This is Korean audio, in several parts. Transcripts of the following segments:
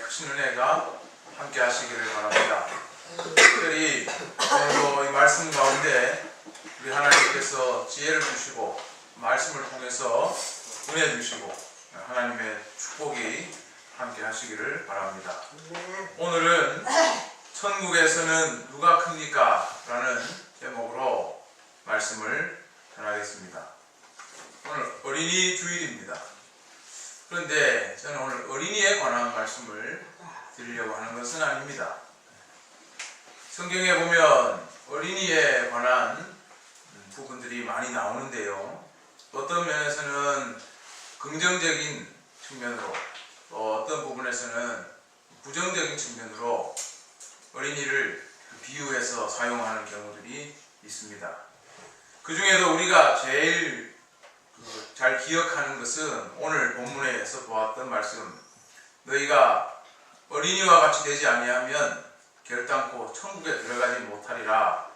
크신 은혜가 함께 하시기를 바랍니다. 특별히 오늘도 이 말씀 가운데 우리 하나님께서 지혜를 주시고 말씀을 통해서 은혜 주시고 하나님의 축복이 함께 하시기를 바랍니다. 오늘은 천국에서는 누가 큽니까? 라는 제목으로 말씀을 전하겠습니다. 오늘 어린이 주일입니다. 그런데 저는 오늘 어린이에 관한 말씀을 드리려고 하는 것은 아닙니다. 성경에 보면 어린이에 관한 부분들이 많이 나오는데요. 어떤 면에서는 긍정적인 측면으로 또 어떤 부분에서는 부정적인 측면으로 어린이를 비유해서 사용하는 경우들이 있습니다. 그 중에도 우리가 제일 잘 기억하는 것은 오늘 본문에서 보았던 말씀, 너희가 어린이와 같이 되지 아니하면 결단코 천국에 들어가지 못하리라.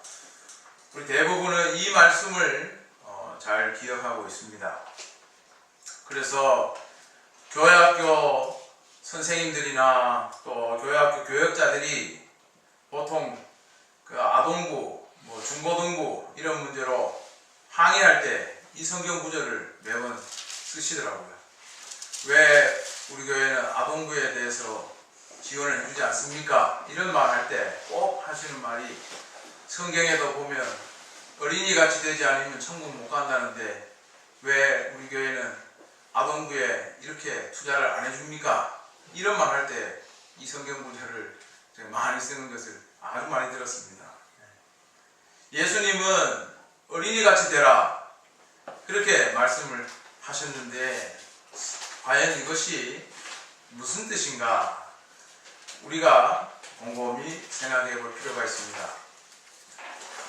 우리 대부분은 이 말씀을 잘 기억하고 있습니다. 그래서 교회학교 선생님들이나 또 교회학교 교역자들이 보통 그 아동부, 중고등부 이런 문제로 항의할 때 이 성경 구절을 매번 쓰시더라고요. 왜 우리 교회는 아동부에 대해서 지원을 해주지 않습니까? 이런 말 할 때 꼭 하시는 말이, 성경에도 보면 어린이같이 되지 않으면 천국 못 간다는데 왜 우리 교회는 아동부에 이렇게 투자를 안 해줍니까? 이런 말 할 때 이 성경 구절을 제가 많이 쓰는 것을 아주 많이 들었습니다. 예수님은 어린이같이 되라 그렇게 말씀을 하셨는데 과연 이것이 무슨 뜻인가 우리가 곰곰이 생각해 볼 필요가 있습니다.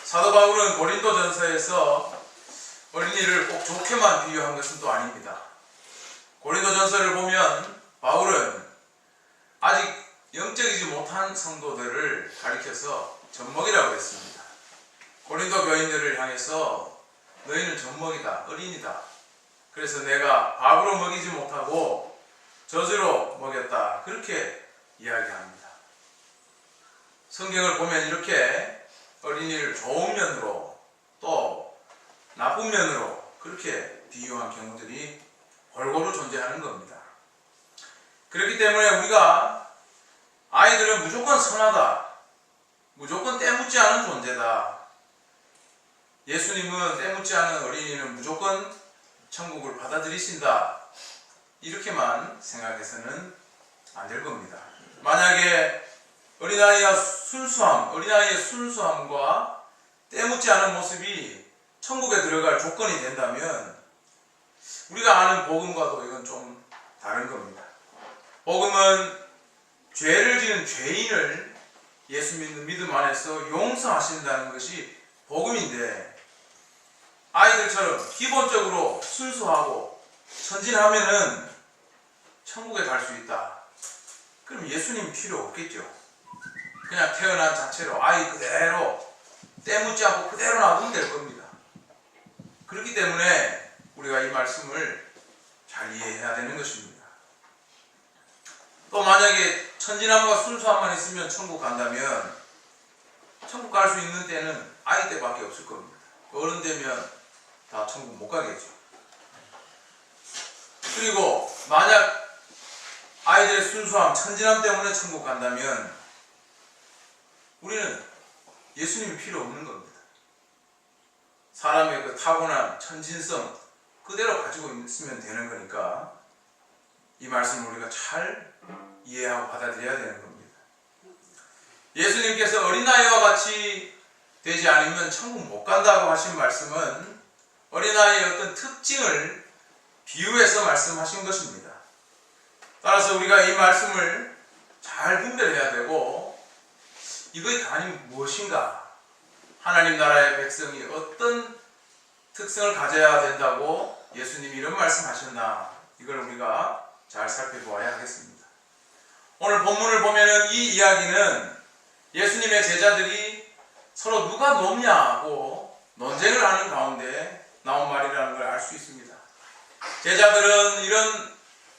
사도 바울은 고린도전서에서 어린이를 꼭 좋게만 비유한 것은 또 아닙니다. 고린도전서를 보면 바울은 아직 영적이지 못한 성도들을 가리켜서 젖먹이라고 했습니다. 고린도 교인들을 향해서 너희는 젖먹이다, 어린이다. 그래서 내가 밥으로 먹이지 못하고 젖으로 먹였다. 그렇게 이야기합니다. 성경을 보면 이렇게 어린이를 좋은 면으로 또 나쁜 면으로 그렇게 비유한 경우들이 골고루 존재하는 겁니다. 그렇기 때문에 우리가 아이들은 무조건 선하다, 무조건 때묻지 않은 존재다, 예수님은 때묻지 않은 어린이는 무조건 천국을 받아들이신다, 이렇게만 생각해서는 안 될 겁니다. 만약에 어린아이의 순수함과 때묻지 않은 모습이 천국에 들어갈 조건이 된다면 우리가 아는 복음과도 이건 좀 다른 겁니다. 복음은 죄를 지은 죄인을 예수 믿는 믿음 안에서 용서하신다는 것이 복음인데, 아이들처럼 기본적으로 순수하고 천진하면은 천국에 갈 수 있다. 그럼 예수님 필요 없겠죠. 그냥 태어난 자체로 아이 그대로 때묻지 않고 그대로 놔두면 될 겁니다. 그렇기 때문에 우리가 이 말씀을 잘 이해해야 되는 것입니다. 또 만약에 천진함과 순수함만 있으면 천국 간다면 천국 갈 수 있는 때는 아이 때밖에 없을 겁니다. 어른 되면 다 천국 못 가겠죠. 그리고 만약 아이들의 순수함, 천진함 때문에 천국 간다면 우리는 예수님이 필요 없는 겁니다. 사람의 그 타고난 천진성 그대로 가지고 있으면 되는 거니까 이 말씀을 우리가 잘 이해하고 받아들여야 되는 겁니다. 예수님께서 어린아이와 같이 되지 않으면 천국 못 간다고 하신 말씀은 어린아이의 어떤 특징을 비유해서 말씀하신 것입니다. 따라서 우리가 이 말씀을 잘 분별해야 되고, 이것이 하나님 무엇인가, 하나님 나라의 백성이 어떤 특성을 가져야 된다고 예수님이 이런 말씀하셨나, 이걸 우리가 잘 살펴보아야 하겠습니다. 오늘 본문을 보면은 이 이야기는 예수님의 제자들이 서로 누가 높냐고 논쟁을 하는 가운데 나온 말이라는 걸 알 수 있습니다. 제자들은 이런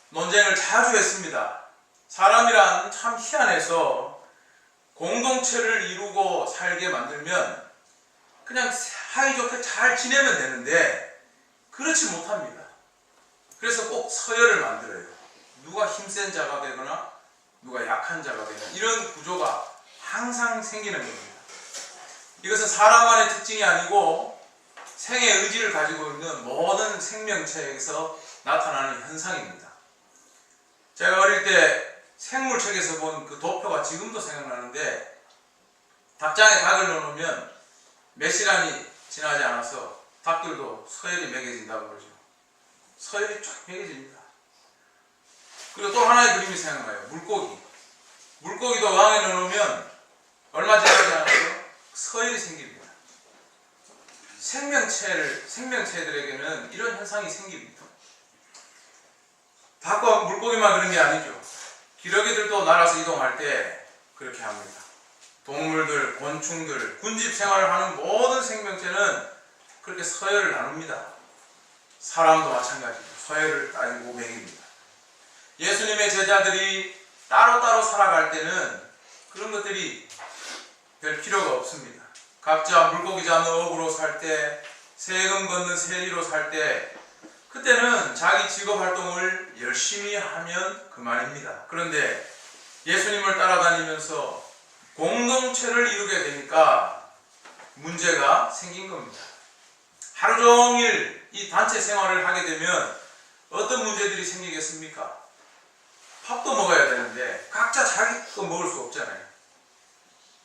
논쟁을 자주 했습니다. 사람이란 참 희한해서 공동체를 이루고 살게 만들면 그냥 사이좋게 잘 지내면 되는데 그렇지 못합니다. 그래서 꼭 서열을 만들어요. 누가 힘센 자가 되거나 누가 약한 자가 되거나 이런 구조가 항상 생기는 겁니다. 이것은 사람만의 특징이 아니고 생의 의지를 가지고 있는 모든 생명체에서 나타나는 현상입니다. 제가 어릴 때 생물책에서 본 그 도표가 지금도 생각나는데, 닭장에 닭을 넣어놓으면 몇 시간이 지나지 않아서 닭들도 서열이 매겨진다고 그러죠. 서열이 쫙 매겨집니다. 그리고 또 하나의 그림이 생각나요. 물고기. 물고기도 어항에 넣어놓으면 얼마 지나지 않아서 서열이 생깁니다. 생명체들에게는 이런 현상이 생깁니다. 닭과 물고기만 그런 게 아니죠. 기러기들도 날아서 이동할 때 그렇게 합니다. 동물들, 곤충들, 군집 생활을 하는 모든 생명체는 그렇게 서열을 나눕니다. 사람도 마찬가지로 서열을 따지고 매깁니다. 예수님의 제자들이 따로따로 살아갈 때는 그런 것들이 별 필요가 없습니다. 각자 물고기 잡는 어부로 살 때, 세금 걷는 세리로 살 때, 그때는 자기 직업 활동을 열심히 하면 그만입니다. 그런데 예수님을 따라다니면서 공동체를 이루게 되니까 문제가 생긴 겁니다. 하루 종일 이 단체 생활을 하게 되면 어떤 문제들이 생기겠습니까? 밥도 먹어야 되는데 각자 자기 거 먹을 수 없잖아요.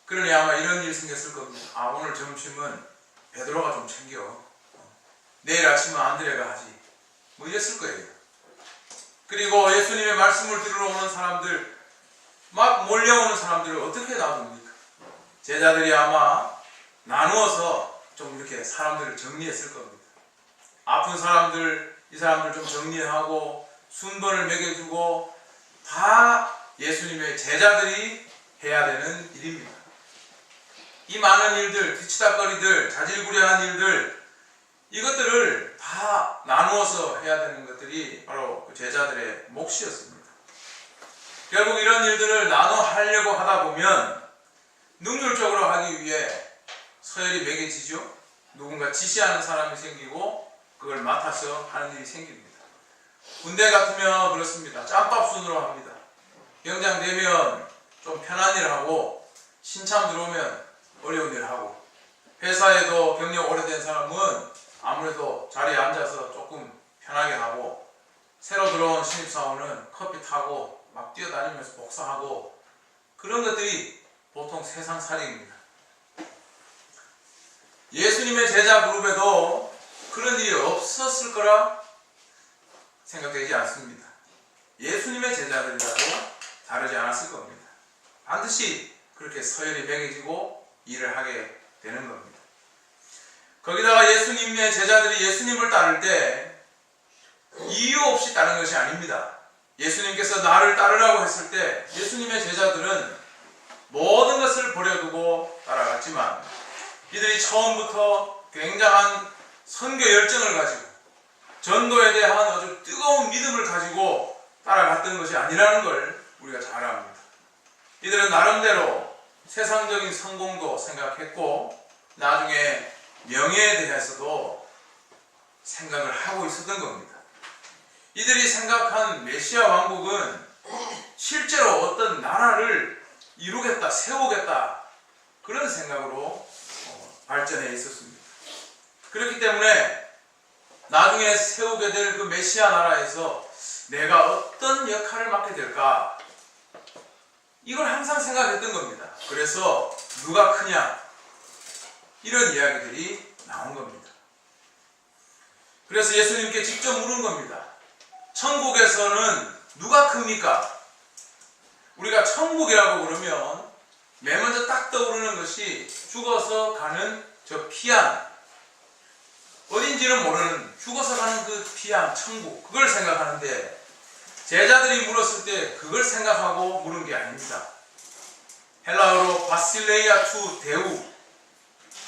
그러니 아마 이런 일이 생겼을 겁니다. 아, 오늘 점심은 베드로가 좀 챙겨. 내일 아침은 안드레가 하지. 뭐 이랬을 거예요. 그리고 예수님의 말씀을 들으러 오는 사람들, 막 몰려오는 사람들을 어떻게 놔둡니까? 제자들이 아마 나누어서 좀 이렇게 사람들을 정리했을 겁니다. 아픈 사람들, 이 사람들 좀 정리하고 순번을 매겨주고 다 예수님의 제자들이 해야 되는 일입니다. 이 많은 일들, 뒤치다거리들, 자질구레한 일들, 이것들을 다 나누어서 해야 되는 것들이 바로 그 제자들의 몫이었습니다. 결국 이런 일들을 나눠 하려고 하다 보면 능률적으로 하기 위해 서열이 매겨지죠. 누군가 지시하는 사람이 생기고 그걸 맡아서 하는 일이 생깁니다. 군대 같으면 그렇습니다. 짬밥 순으로 합니다. 병장 되면 좀 편한 일 하고 신참 들어오면 어려운 일 하고, 회사에도 경력 오래된 사람은 아무래도 자리에 앉아서 조금 편하게 하고, 새로 들어온 신입사원은 커피 타고 막 뛰어다니면서 복사하고, 그런 것들이 보통 세상살이입니다. 예수님의 제자 그룹에도 그런 일이 없었을 거라 생각되지 않습니다. 예수님의 제자들이라도 다르지 않았을 겁니다. 반드시 그렇게 서열이 매겨지고 일을 하게 되는 겁니다. 거기다가 예수님의 제자들이 예수님을 따를 때 이유 없이 따른 것이 아닙니다. 예수님께서 나를 따르라고 했을 때 예수님의 제자들은 모든 것을 버려두고 따라갔지만, 이들이 처음부터 굉장한 선교 열정을 가지고 전도에 대한 아주 뜨거운 믿음을 가지고 따라갔던 것이 아니라는 걸 우리가 잘 압니다. 이들은 나름대로 세상적인 성공도 생각했고 나중에 명예에 대해서도 생각을 하고 있었던 겁니다. 이들이 생각한 메시아 왕국은 실제로 어떤 나라를 이루겠다, 세우겠다, 그런 생각으로 발전해 있었습니다. 그렇기 때문에 나중에 세우게 될 그 메시아 나라에서 내가 어떤 역할을 맡게 될까, 이걸 항상 생각했던 겁니다. 그래서 누가 크냐, 이런 이야기들이 나온 겁니다. 그래서 예수님께 직접 물은 겁니다. 천국에서는 누가 큽니까? 우리가 천국이라고 그러면 맨 먼저 딱 떠오르는 것이 죽어서 가는 저 피안, 어딘지는 모르는 죽어서 가는 그 피안, 천국, 그걸 생각하는데, 제자들이 물었을 때 그걸 생각하고 물은 게 아닙니다. 헬라어로 바실레이아 투 데우,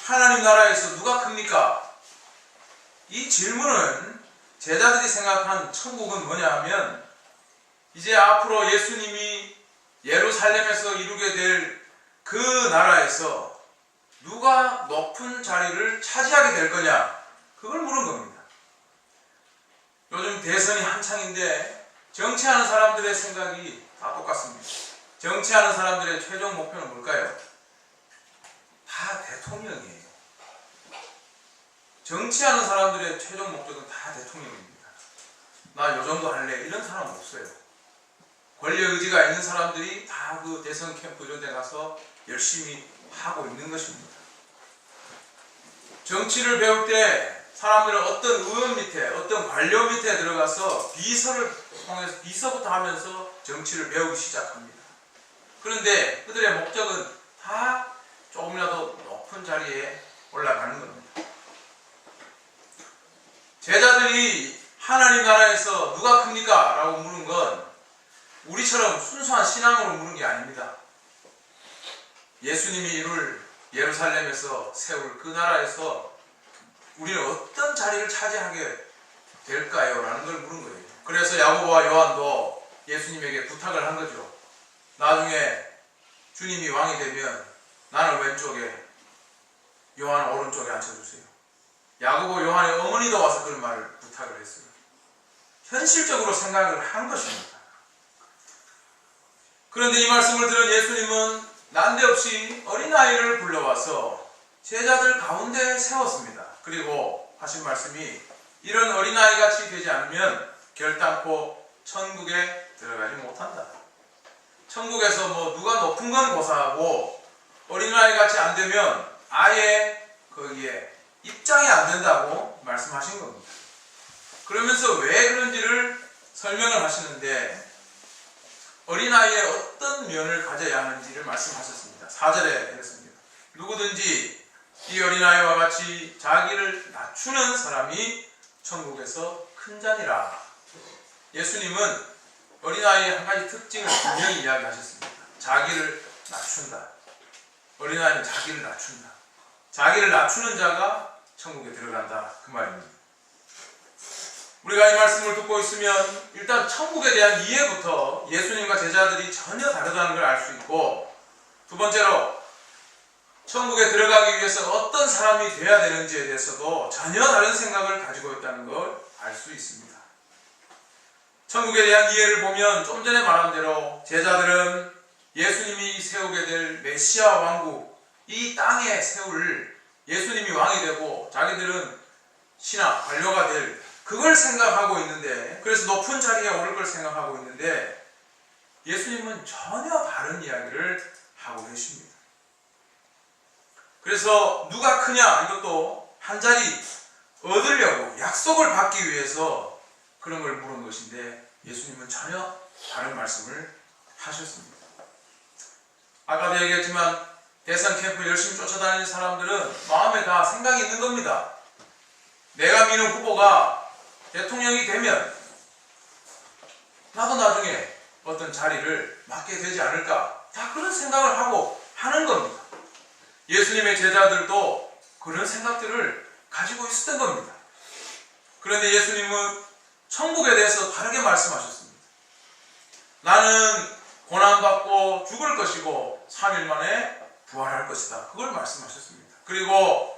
하나님 나라에서 누가 큽니까? 이 질문은 제자들이 생각한 천국은 뭐냐 하면 이제 앞으로 예수님이 예루살렘에서 이루게 될 그 나라에서 누가 높은 자리를 차지하게 될 거냐, 그걸 물은 겁니다. 요즘 대선이 한창인데 정치하는 사람들의 생각이 다 똑같습니다. 정치하는 사람들의 최종 목표는 뭘까요? 다 대통령이에요. 정치하는 사람들의 최종 목적은 다 대통령입니다. 나 요 정도 할래, 이런 사람은 없어요. 권력 의지가 있는 사람들이 다 그 대선 캠프 이런 데 가서 열심히 하고 있는 것입니다. 정치를 배울 때 사람들은 어떤 의원 밑에, 어떤 관료 밑에 들어가서 비서를 통해서 비서부터 하면서 정치를 배우기 시작합니다. 그런데 그들의 목적은 다 조금이라도 높은 자리에 올라가는 겁니다. 제자들이 하나님 나라에서 누가 큽니까? 라고 물은 건 우리처럼 순수한 신앙으로 물은 게 아닙니다. 예수님이 이룰 예루살렘에서 세울 그 나라에서 우리는 어떤 자리를 차지하게 될까요? 라는 걸 물은 거예요. 그래서 야고보와 요한도 예수님에게 부탁을 한 거죠. 나중에 주님이 왕이 되면 나는 왼쪽에, 요한은 오른쪽에 앉혀주세요. 야고보 요한의 어머니도 와서 그런 말을 부탁을 했어요. 현실적으로 생각을 한 것입니다. 그런데 이 말씀을 들은 예수님은 난데없이 어린아이를 불러와서 제자들 가운데 세웠습니다. 그리고 하신 말씀이 이런 어린아이 같이 되지 않으면 결단코 천국에 들어가지 못한다. 천국에서 뭐 누가 높은 건 고사하고 어린아이 같이 안 되면 아예 거기에 입장이 안 된다고 말씀하신 겁니다. 그러면서 왜 그런지를 설명을 하시는데 어린아이의 어떤 면을 가져야 하는지를 말씀하셨습니다. 4절에 이랬습니다. 누구든지 이 어린아이와 같이 자기를 낮추는 사람이 천국에서 큰 자니라. 예수님은 어린아이의 한 가지 특징을 분명히 이야기하셨습니다. 자기를 낮춘다. 어린아이는 자기를 낮춘다. 자기를 낮추는 자가 천국에 들어간다. 그 말입니다. 우리가 이 말씀을 듣고 있으면 일단 천국에 대한 이해부터 예수님과 제자들이 전혀 다르다는 걸 알 수 있고, 두 번째로 천국에 들어가기 위해서 어떤 사람이 되어야 되는지에 대해서도 전혀 다른 생각을 가지고 있다는 걸 알 수 있습니다. 천국에 대한 이해를 보면 좀 전에 말한 대로 제자들은 예수님이 세우게 될 메시아 왕국, 이 땅에 세울 예수님이 왕이 되고 자기들은 신하, 관료가 될 그걸 생각하고 있는데, 그래서 높은 자리에 오를 걸 생각하고 있는데 예수님은 전혀 다른 이야기를 하고 계십니다. 그래서 누가 크냐, 이것도 한 자리 얻으려고 약속을 받기 위해서 그런 걸 물은 것인데 예수님은 전혀 다른 말씀을 하셨습니다. 아까도 얘기했지만 대선 캠프 열심히 쫓아다니는 사람들은 마음에 다 생각이 있는 겁니다. 내가 미는 후보가 대통령이 되면 나도 나중에 어떤 자리를 맡게 되지 않을까, 다 그런 생각을 하고 하는 겁니다. 예수님의 제자들도 그런 생각들을 가지고 있었던 겁니다. 그런데 예수님은 천국에 대해서 다르게 말씀하셨습니다. 나는 고난받고 죽을 것이고 3일 만에 부활할 것이다. 그걸 말씀하셨습니다. 그리고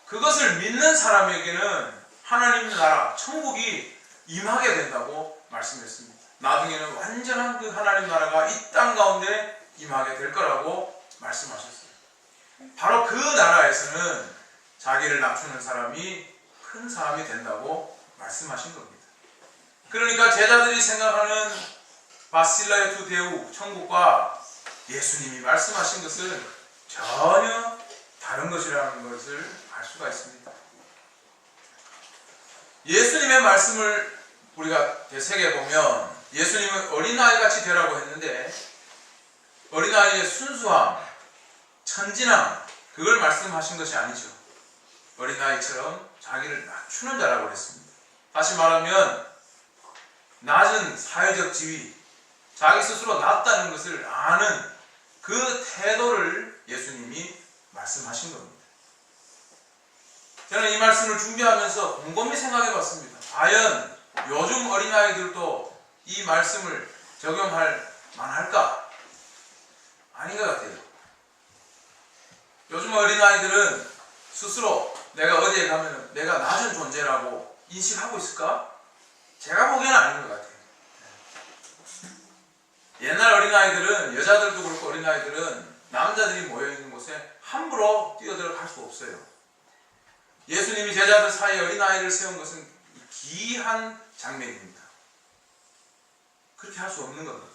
그것을 믿는 사람에게는 하나님 나라, 천국이 임하게 된다고 말씀했습니다. 나중에는 완전한 그 하나님 나라가 이 땅 가운데 임하게 될 거라고 말씀하셨어요. 바로 그 나라에서는 자기를 낮추는 사람이 큰 사람이 된다고 말씀하신 겁니다. 그러니까 제자들이 생각하는 바실라에투 데우, 천국과 예수님이 말씀하신 것은 전혀 다른 것이라는 것을 알 수가 있습니다. 예수님의 말씀을 우리가 되새겨보면 예수님은 어린아이같이 되라고 했는데 어린아이의 순수함, 천진함, 그걸 말씀하신 것이 아니죠. 어린아이처럼 자기를 낮추는 자라고 했습니다. 다시 말하면 낮은 사회적 지위, 자기 스스로 낮다는 것을 아는 그 태도를 예수님이 말씀하신 겁니다. 저는 이 말씀을 준비하면서 곰곰이 생각해 봤습니다. 과연 요즘 어린아이들도 이 말씀을 적용할 만할까? 아닌 것 같아요. 요즘 어린아이들은 스스로 내가 어디에 가면 내가 낮은 존재라고 인식하고 있을까? 제가 보기에는 아닌 것 같아요. 옛날 어린아이들은, 여자들도 그렇고 어린아이들은 남자들이 모여있는 곳에 함부로 뛰어들어갈 수 없어요. 예수님이 제자들 사이에 어린아이를 세운 것은 기이한 장면입니다. 그렇게 할 수 없는 겁니다.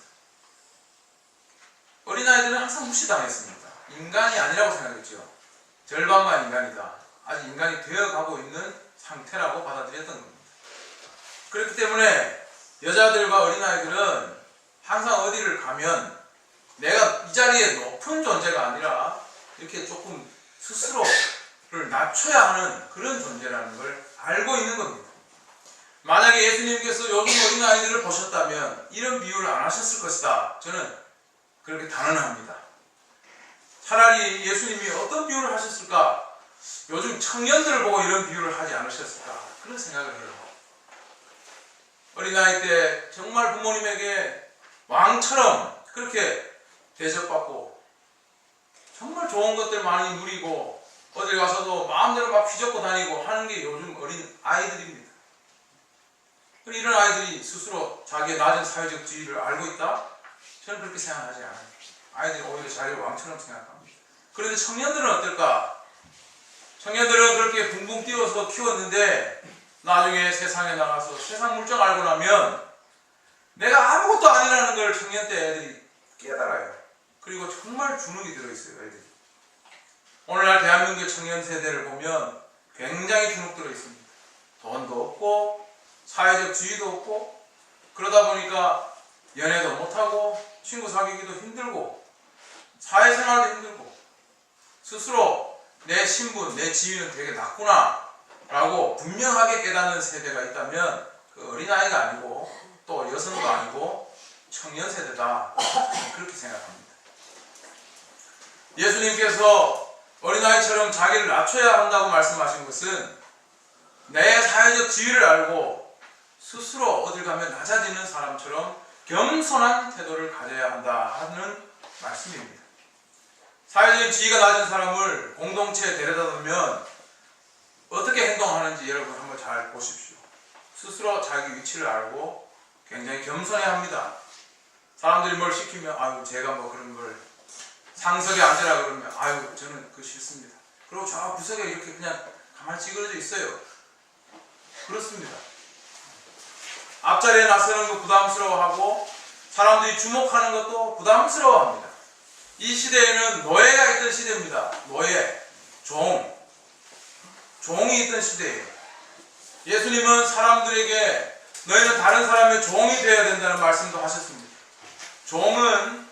어린아이들은 항상 무시당했습니다. 인간이 아니라고 생각했죠. 절반만 인간이다. 아직 인간이 되어가고 있는 상태라고 받아들였던 겁니다. 그렇기 때문에 여자들과 어린아이들은 항상 어디를 가면 내가 이 자리에 높은 존재가 아니라 이렇게 조금 스스로를 낮춰야 하는 그런 존재라는 걸 알고 있는 겁니다. 만약에 예수님께서 요즘 어린아이들을 보셨다면 이런 비유를 안 하셨을 것이다. 저는 그렇게 단언합니다. 차라리 예수님이 어떤 비유를 하셨을까? 요즘 청년들을 보고 이런 비유를 하지 않으셨을까? 그런 생각을 해요. 어린아이 때 정말 부모님에게 왕처럼 그렇게 대접받고 정말 좋은 것들 많이 누리고 어딜 가서도 마음대로 막 휘젓고 다니고 하는 게 요즘 어린 아이들입니다. 이런 아이들이 스스로 자기의 낮은 사회적 지위를 알고 있다? 저는 그렇게 생각하지 않아요. 아이들이 오히려 자기를 왕처럼 생각합니다. 그런데 청년들은 어떨까? 청년들은 그렇게 붕붕 뛰어서 키웠는데 나중에 세상에 나가서 세상 물정 알고 나면 내가 아무것도 아니라는 걸 청년 때 애들이 깨달아요. 그리고 정말 주눅이 들어있어요, 애들이. 오늘날 대한민국의 청년 세대를 보면 굉장히 주눅 들어있습니다. 돈도 없고 사회적 지위도 없고 그러다 보니까 연애도 못하고 친구 사귀기도 힘들고 사회생활도 힘들고 스스로 내 신분, 내 지위는 되게 낮구나 라고 분명하게 깨닫는 세대가 있다면 그 어린아이가 아니고 또 여성도 아니고 청년 세대다, 그렇게 생각합니다. 예수님께서 어린아이처럼 자기를 낮춰야 한다고 말씀하신 것은 내 사회적 지위를 알고 스스로 어딜 가면 낮아지는 사람처럼 겸손한 태도를 가져야 한다 하는 말씀입니다. 사회적인 지위가 낮은 사람을 공동체에 데려다 놓으면 어떻게 행동하는지 여러분 한번 잘 보십시오. 스스로 자기 위치를 알고 굉장히 겸손해야 합니다. 사람들이 뭘 시키면 아유 제가 뭐 그런 걸 상석에 앉으라 그러면 아유 저는 그거 싫습니다. 그리고 저 구석에 이렇게 그냥 가만히 찌그러져 있어요. 그렇습니다. 앞자리에 나서는 거 부담스러워하고 사람들이 주목하는 것도 부담스러워합니다. 이 시대에는 노예가 있던 시대입니다. 노예, 종이 있던 시대예요. 예수님은 사람들에게 너희는 다른 사람의 종이 되어야 된다는 말씀도 하셨습니다. 종은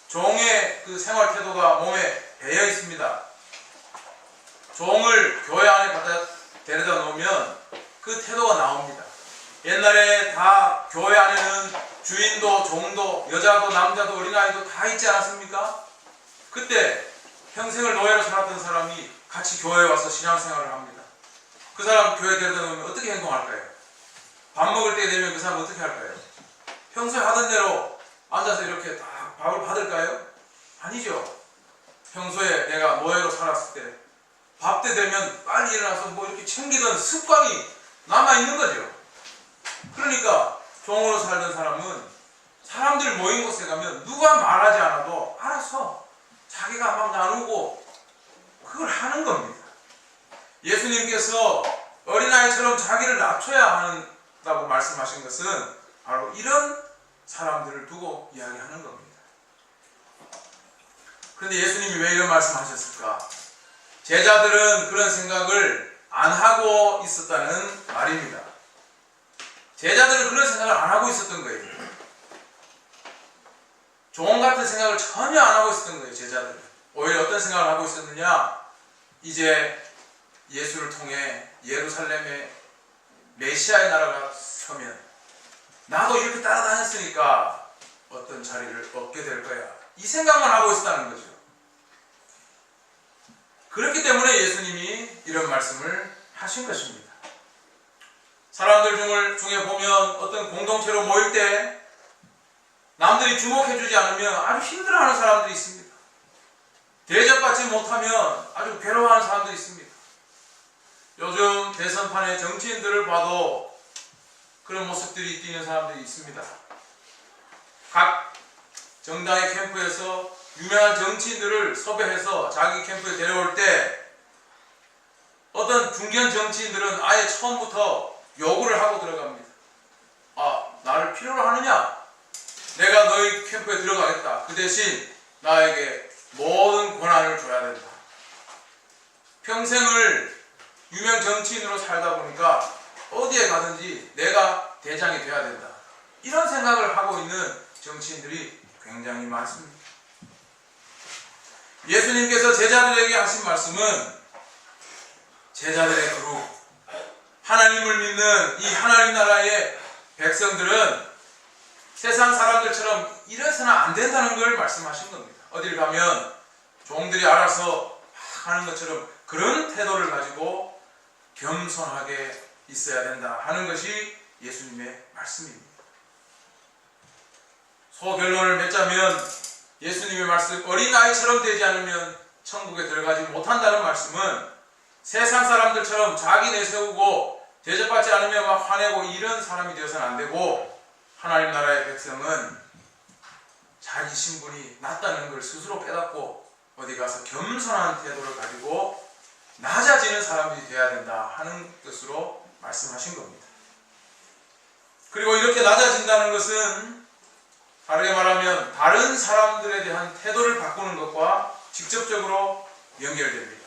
종의 그 생활 태도가 몸에 배어 있습니다. 종을 교회 안에 갖다 데려다 놓으면 그 태도가 나옵니다. 옛날에 다 교회 안에는 주인도 종도 여자도 남자도 어린아이도 다 있지 않았습니까? 그때 평생을 노예로 살았던 사람이 같이 교회에 와서 신앙생활을 합니다. 그 사람 교회에 데려다 놓으면 어떻게 행동할까요? 밥 먹을 때 되면 그 사람 어떻게 할까요? 평소에 하던 대로 앉아서 이렇게 딱 밥을 받을까요? 아니죠. 평소에 내가 노예로 살았을 때 밥 때 되면 빨리 일어나서 뭐 이렇게 챙기던 습관이 남아있는 거죠. 그러니까 종으로 살던 사람은 사람들 모인 곳에 가면 누가 말하지 않아도 알아서 자기가 막 나누고 그걸 하는 겁니다. 예수님께서 어린아이처럼 자기를 낮춰야 한다고 말씀하신 것은 바로 이런 사람들을 두고 이야기하는 겁니다. 그런데 예수님이 왜 이런 말씀하셨을까? 제자들은 그런 생각을 안 하고 있었다는 말입니다. 제자들은 그런 생각을 안 하고 있었던 거예요. 종 같은 생각을 전혀 안 하고 있었던 거예요. 제자들은 오히려 어떤 생각을 하고 있었느냐, 이제 예수를 통해 예루살렘에 메시아의 나라가 서면 나도 이렇게 따라다녔으니까 어떤 자리를 얻게 될 거야, 이 생각만 하고 있었다는 거죠. 그렇기 때문에 예수님이 이런 말씀을 하신 것입니다. 사람들 중에 보면 어떤 공동체로 모일 때 남들이 주목해주지 않으면 아주 힘들어하는 사람들이 있습니다. 대접받지 못하면 아주 괴로워하는 사람들이 있습니다. 요즘 대선판의 정치인들을 봐도 그런 모습들이 띄는 사람들이 있습니다. 각 정당의 캠프에서 유명한 정치인들을 섭외해서 자기 캠프에 데려올 때 어떤 중견 정치인들은 아예 처음부터 요구를 하고 들어갑니다. 아, 나를 필요로 하느냐? 내가 너희 캠프에 들어가겠다. 그 대신 나에게 모든 권한을 줘야 된다. 평생을 유명 정치인으로 살다 보니까 어디에 가든지 내가 대장이 돼야 된다. 이런 생각을 하고 있는 정치인들이 굉장히 많습니다. 예수님께서 제자들에게 하신 말씀은 제자들의 그룹, 하나님을 믿는 이 하나님 나라의 백성들은 세상 사람들처럼 이래서는 안 된다는 걸 말씀하신 겁니다. 어딜 가면 종들이 알아서 막 하는 것처럼 그런 태도를 가지고 겸손하게 있어야 된다 하는 것이 예수님의 말씀입니다. 소결론을 맺자면 예수님의 말씀, 어린아이처럼 되지 않으면 천국에 들어가지 못한다는 말씀은 세상 사람들처럼 자기 내세우고 대접받지 않으면 막 화내고 이런 사람이 되어서는 안 되고, 하나님 나라의 백성은 자기 신분이 낮다는 걸 스스로 깨닫고 어디 가서 겸손한 태도를 가지고 낮아지는 사람이 되어야 된다 하는 뜻으로 말씀하신 겁니다. 그리고 이렇게 낮아진다는 것은 다르게 말하면 다른 사람들에 대한 태도를 바꾸는 것과 직접적으로 연결됩니다.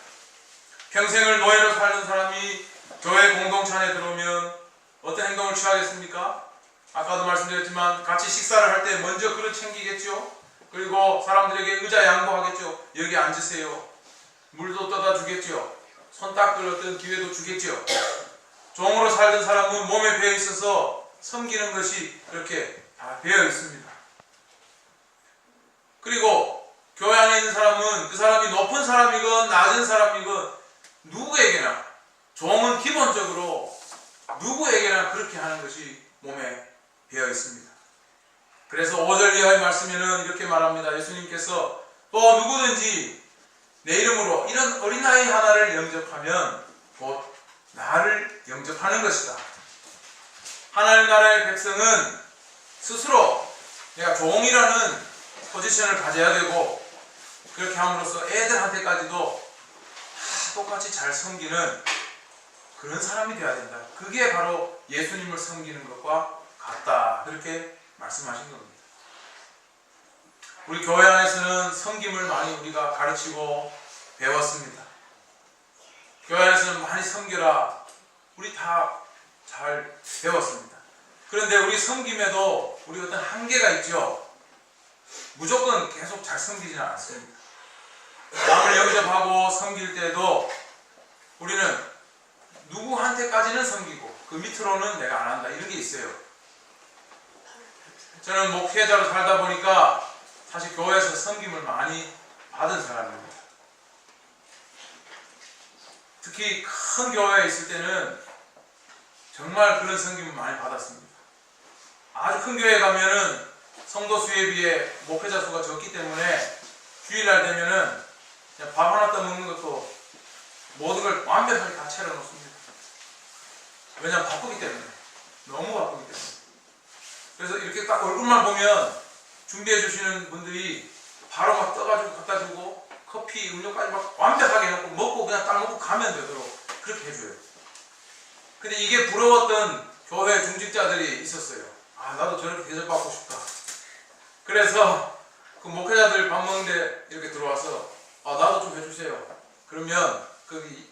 평생을 노예로 살던 사람이 교회 공동체 안에 들어오면 어떤 행동을 취하겠습니까? 아까도 말씀드렸지만 같이 식사를 할 때 먼저 그릇 챙기겠죠. 그리고 사람들에게 의자 양보하겠죠. 여기 앉으세요. 물도 떠다 주겠죠. 손 닦을 어떤 기회도 주겠죠. 종으로 살던 사람은 몸에 배어 있어서 섬기는 것이 그렇게 다 배어 있습니다. 그리고 교회 안에 있는 사람은 그 사람이 높은 사람이건 낮은 사람이건 누구에게나, 종은 기본적으로 누구에게나 그렇게 하는 것이 몸에 배어 있습니다. 그래서 5절 이하의 말씀에는 이렇게 말합니다. 예수님께서 또 누구든지 내 이름으로 이런 어린아이 하나를 영접하면 곧 나를 영접하는 것이다. 하나님 나라의 백성은 스스로 내가 종이라는 포지션을 가져야 되고, 그렇게 함으로써 애들한테까지도 다 똑같이 잘 섬기는 그런 사람이 되어야 된다. 그게 바로 예수님을 섬기는 것과 같다. 그렇게 말씀하신 겁니다. 우리 교회 안에서는 섬김을 많이 우리가 가르치고 배웠습니다. 교회 안에서는 많이 섬겨라. 우리 다 잘 배웠습니다. 그런데 우리 섬김에도 우리 어떤 한계가 있죠. 무조건 계속 잘 섬기지는 않습니다. 남을 영접하고 섬길 때도 우리는 누구한테까지는 섬기고 그 밑으로는 내가 안 한다, 이런 게 있어요. 저는 목회자로 살다 보니까 사실 교회에서 섬김을 많이 받은 사람입니다. 특히 큰 교회에 있을 때는 정말 그런 섬김을 많이 받았습니다. 아주 큰 교회에 가면은 성도 수에 비해 목회자 수가 적기 때문에 주일날 되면은 그냥 밥 하나 떠먹는 것도 모든 걸 완벽하게 다 차려놓습니다. 왜냐하면 바쁘기 때문에, 너무 바쁘기 때문에. 그래서 이렇게 딱 얼굴만 보면 준비해 주시는 분들이 바로 막 떠가지고 갖다 주고 커피, 음료까지 막 완벽하게 해놓고 먹고 그냥 딱 먹고 가면 되도록 그렇게 해줘요. 근데 이게 부러웠던 교회 중직자들이 있었어요. 아, 나도 저렇게 대접받고 싶다. 그래서 그 목회자들 밥 먹는데 이렇게 들어와서 아, 나도 좀 해주세요. 그러면 거기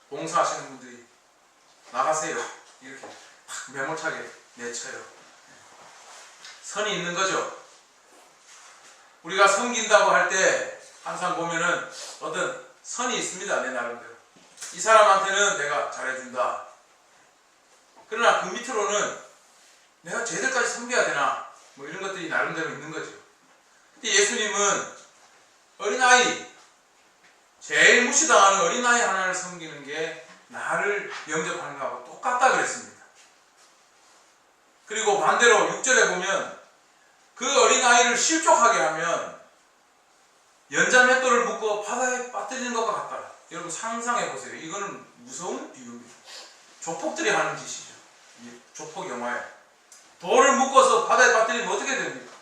봉사하시는 분들이 나가세요. 이렇게 탁 매몰차게 내쳐요. 선이 있는 거죠. 우리가 섬긴다고 할 때 항상 보면은 어떤 선이 있습니다. 내 나름대로. 이 사람한테는 내가 잘해준다. 그러나 그 밑으로는 내가 쟤들까지 섬겨야 되나, 뭐 이런 것들이 나름대로 있는 거죠. 근데 예수님은 어린아이, 제일 무시당하는 어린아이 하나를 섬기는 게 나를 영접하는 것하고 똑같다 그랬습니다. 그리고 반대로 6절에 보면 그 어린아이를 실족하게 하면 연자맷돌을 묶어 바다에 빠뜨리는 것과 같다. 여러분 상상해 보세요. 이거는 무서운 비유입니다. 조폭들이 하는 짓이죠. 이 조폭 영화에 돌을 묶어서 바다에 빠뜨리면 어떻게 됩니까?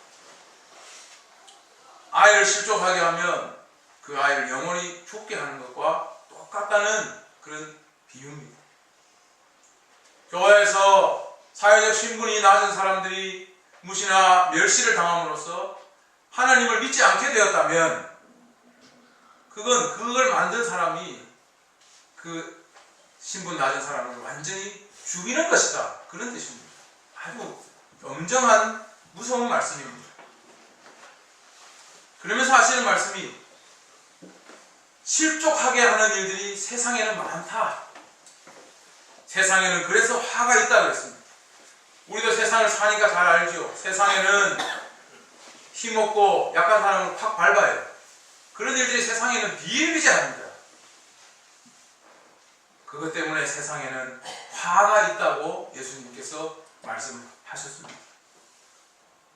아이를 실족하게 하면 그 아이를 영원히 죽게 하는 것과 똑같다는 그런 비유입니다. 교회에서 사회적 신분이 낮은 사람들이 무시나 멸시를 당함으로써 하나님을 믿지 않게 되었다면 그걸 만든 사람이 그 신분 낮은 사람을 완전히 죽이는 것이다. 그런 뜻입니다. 아주 엄정한 무서운 말씀입니다. 그러면서 하시는 말씀이 실족하게 하는 일들이 세상에는 많다. 세상에는 그래서 화가 있다 그랬습니다. 우리도 세상을 사니까 잘 알죠. 세상에는 힘없고 약한 사람을 확 밟아요. 그런 일들이 세상에는 비일비재합니다. 그것 때문에 세상에는 화가 있다고 예수님께서 말씀하셨습니다.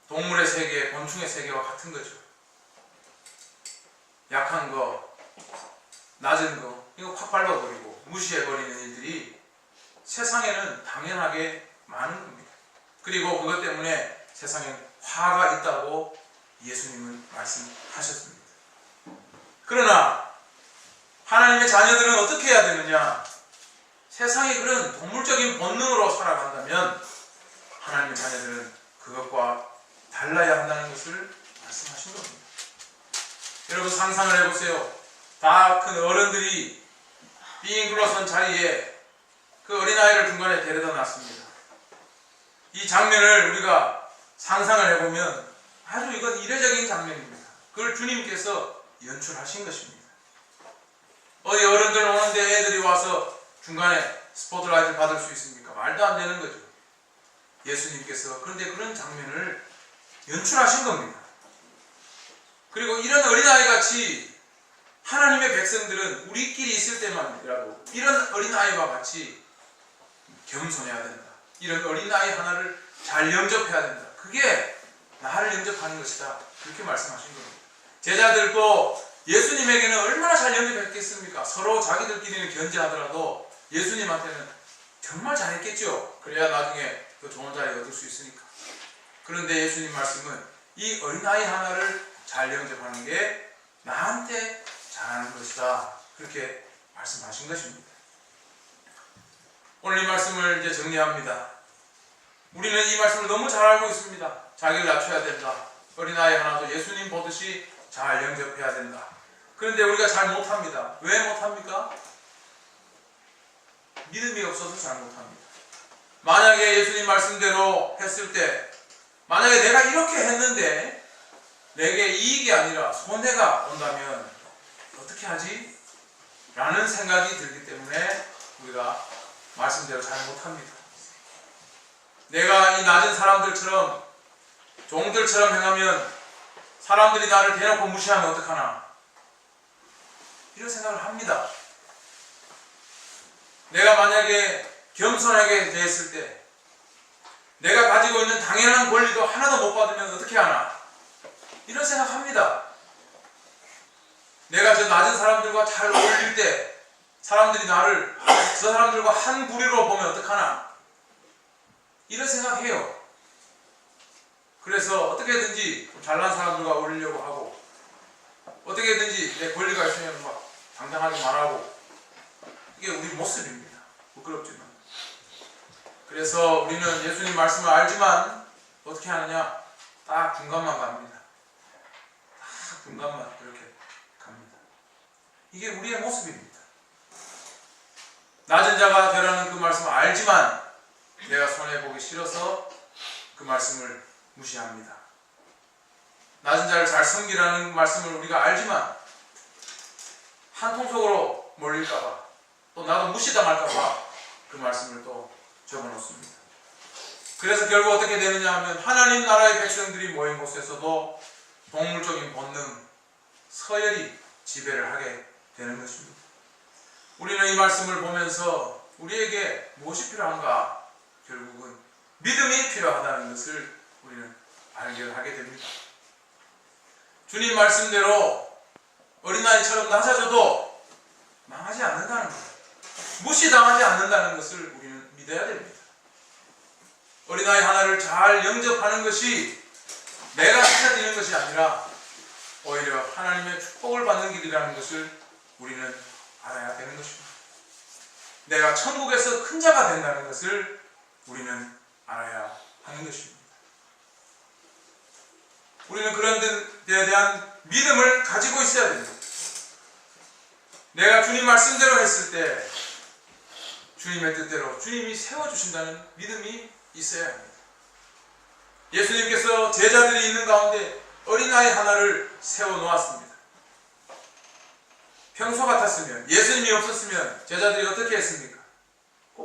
동물의 세계, 곤충의 세계와 같은 거죠. 약한 거, 낮은 거, 이거 확 밟아버리고 무시해버리는 일들이 세상에는 당연하게 많은 겁니다. 그리고 그것 때문에 세상에 화가 있다고 예수님은 말씀하셨습니다. 그러나 하나님의 자녀들은 어떻게 해야 되느냐? 세상의 그런 동물적인 본능으로 살아간다면 하나님의 자녀들은 그것과 달라야 한다는 것을 말씀하신 겁니다. 여러분 상상을 해보세요. 다 큰 어른들이 빙 둘러선 자리에 그 어린아이를 중간에 데려다 놨습니다. 이 장면을 우리가 상상을 해보면 아주 이건 이례적인 장면입니다. 그걸 주님께서 연출하신 것입니다. 어디 어른들 오는데 애들이 와서 중간에 스포트라이트를 받을 수 있습니까? 말도 안 되는 거죠. 예수님께서 그런데 그런 장면을 연출하신 겁니다. 그리고 이런 어린아이같이 하나님의 백성들은 우리끼리 있을 때만이라도 이런 어린아이와 같이 겸손해야 된다. 이런 어린아이 하나를 잘 영접해야 된다. 그게 나를 영접하는 것이다. 그렇게 말씀하신 겁니다. 제자들도 예수님에게는 얼마나 잘 영접했겠습니까? 서로 자기들끼리는 견제하더라도 예수님한테는 정말 잘했겠죠. 그래야 나중에 더 좋은 자리 얻을 수 있으니까. 그런데 예수님 말씀은 이 어린아이 하나를 잘 영접하는 게 나한테 잘하는 것이다. 그렇게 말씀하신 것입니다. 오늘 이 말씀을 이제 정리합니다. 우리는 이 말씀을 너무 잘 알고 있습니다. 자기를 낮춰야 된다. 어린아이 하나도 예수님 보듯이 잘 영접해야 된다. 그런데 우리가 잘 못합니다. 왜 못합니까? 믿음이 없어서 잘 못합니다. 만약에 예수님 말씀대로 했을 때 만약에 내가 이렇게 했는데 내게 이익이 아니라 손해가 온다면 어떻게 하지? 라는 생각이 들기 때문에 우리가 말씀대로 잘 못합니다. 내가 이 낮은 사람들처럼 종들처럼 행하면 사람들이 나를 대놓고 무시하면 어떡하나? 이런 생각을 합니다. 내가 만약에 겸손하게 대했을 때 내가 가지고 있는 당연한 권리도 하나도 못 받으면 어떻게 하나? 이런 생각합니다. 내가 저 낮은 사람들과 잘 어울릴 때 사람들이 나를 저 사람들과 한 부류로 보면 어떡하나? 이런 생각해요. 그래서 어떻게든지 잘난 사람들과 어울리려고 하고 어떻게든지 내 권리가 있으면 막 당당하게 말하고 이게 우리 모습입니다. 부끄럽지만. 그래서 우리는 예수님 말씀을 알지만 어떻게 하느냐? 딱 중간만 갑니다. 딱 중간만 이렇게 갑니다. 이게 우리의 모습입니다. 낮은 자가 되라는 그 말씀을 알지만 내가 손해보기 싫어서 그 말씀을 무시합니다. 낮은 자를 잘 섬기라는 말씀을 우리가 알지만 한 통속으로 몰릴까봐 또 나도 무시당할까봐 그 말씀을 또 적어놓습니다. 그래서 결국 어떻게 되느냐 하면 하나님 나라의 백성들이 모인 곳에서도 동물적인 본능, 서열이 지배를 하게 되는 것입니다. 우리는 이 말씀을 보면서 우리에게 무엇이 필요한가? 결국은 믿음이 필요하다는 것을 우리는 발견하게 됩니다. 주님 말씀대로 어린아이처럼 낮아져도 망하지 않는다는 것, 무시당하지 않는다는 것을 우리는 믿어야 됩니다. 어린아이 하나를 잘 영접하는 것이 내가 찾아드리는 것이 아니라 오히려 하나님의 축복을 받는 길이라는 것을 우리는 알아야 되는 것입니다. 내가 천국에서 큰 자가 된다는 것을 우리는 알아야 하는 것입니다. 우리는 그런 데에 대한 믿음을 가지고 있어야 됩니다. 내가 주님 말씀대로 했을 때 주님의 뜻대로 주님이 세워주신다는 믿음이 있어야 합니다. 예수님께서 제자들이 있는 가운데 어린아이 하나를 세워놓았습니다. 평소 같았으면, 예수님이 없었으면 제자들이 어떻게 했습니까?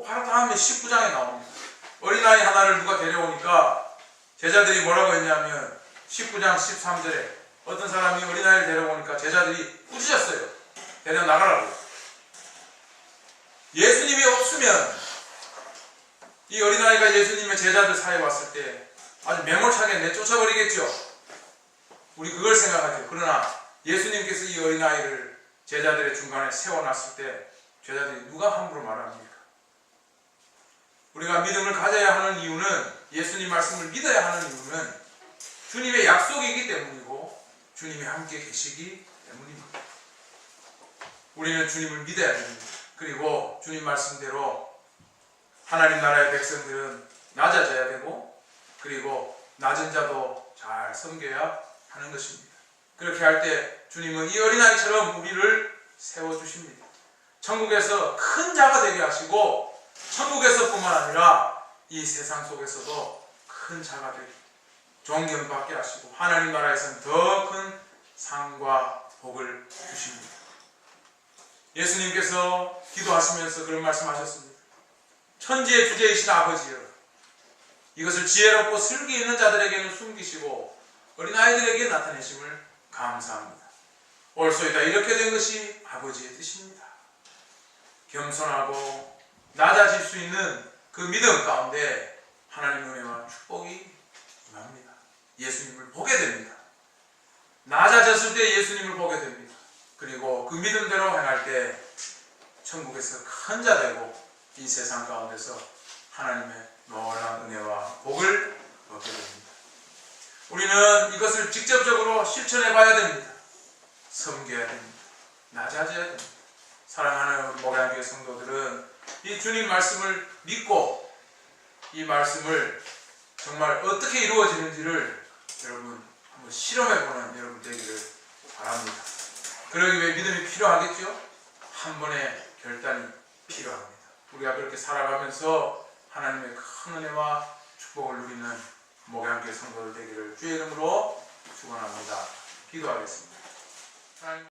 바로 다음에 19장에 나옵니다. 어린아이 하나를 누가 데려오니까 제자들이 뭐라고 했냐면 19장 13절에 어떤 사람이 어린아이를 데려오니까 제자들이 꾸짖었어요. 데려나가라고. 예수님이 없으면 이 어린아이가 예수님의 제자들 사이에 왔을 때 아주 매몰차게 내쫓아버리겠죠. 우리 그걸 생각하죠. 그러나 예수님께서 이 어린아이를 제자들의 중간에 세워놨을 때 제자들이 누가 함부로 말합니까? 우리가 믿음을 가져야 하는 이유는, 예수님 말씀을 믿어야 하는 이유는 주님의 약속이기 때문이고 주님이 함께 계시기 때문입니다. 우리는 주님을 믿어야 됩니다. 그리고 주님 말씀대로 하나님 나라의 백성들은 낮아져야 되고, 그리고 낮은 자도 잘 섬겨야 하는 것입니다. 그렇게 할 때 주님은 이 어린아이처럼 우리를 세워주십니다. 천국에서 큰 자가 되게 하시고, 천국에서뿐만 아니라 이 세상 속에서도 큰 자가 되게 존경받게 하시고, 하나님 나라에서는 더 큰 상과 복을 주십니다. 예수님께서 기도하시면서 그런 말씀하셨습니다. 천지의 주제이신 아버지여, 이것을 지혜롭고 슬기 있는 자들에게는 숨기시고 어린아이들에게 나타내심을 감사합니다. 옳소이다. 이렇게 된 것이 아버지의 뜻입니다. 겸손하고 낮아질 수 있는 그 믿음 가운데 하나님의 은혜와 축복이 임합니다. 예수님을 보게 됩니다. 낮아졌을 때 예수님을 보게 됩니다. 그리고 그 믿음대로 행할 때 천국에서 큰 자 되고 이 세상 가운데서 하나님의 놀라운 은혜와 복을 얻게 됩니다. 우리는 이것을 직접적으로 실천해 봐야 됩니다. 섬겨야 됩니다. 낮아져야 됩니다. 사랑하는 목양교회 성도들은 이 주님 말씀을 믿고 이 말씀을 정말 어떻게 이루어지는지를 여러분 한번 실험해보는 여러분 되기를 바랍니다. 그러기 위해 믿음이 필요하겠죠? 한 번의 결단이 필요합니다. 우리가 그렇게 살아가면서 하나님의 큰 은혜와 축복을 누리는 목양교회 성도들 되기를 주의 이름으로 축원합니다. 기도하겠습니다. 하나님.